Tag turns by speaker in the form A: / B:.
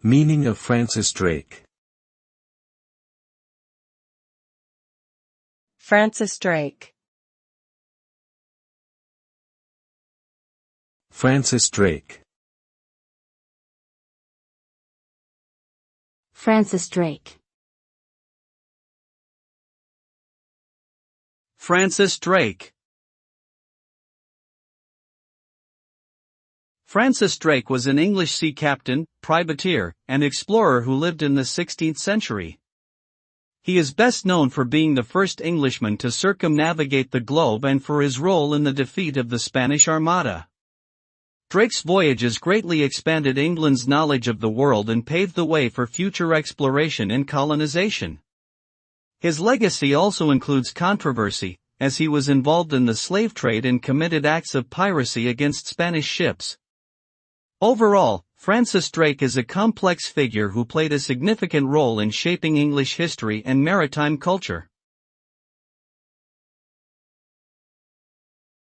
A: Meaning of Francis Drake.
B: Francis Drake.
A: Francis Drake.
C: Francis Drake.
D: Francis Drake. Francis Drake was an English sea captain, privateer, and explorer who lived in the 16th century. He is best known for being the first Englishman to circumnavigate the globe and for his role in the defeat of the Spanish Armada. Drake's voyages greatly expanded England's knowledge of the world and paved the way for future exploration and colonization. His legacy also includes controversy, as he was involved in the slave trade and committed acts of piracy against Spanish ships. Overall, Francis Drake is a complex figure who played a significant role in shaping English history and maritime culture.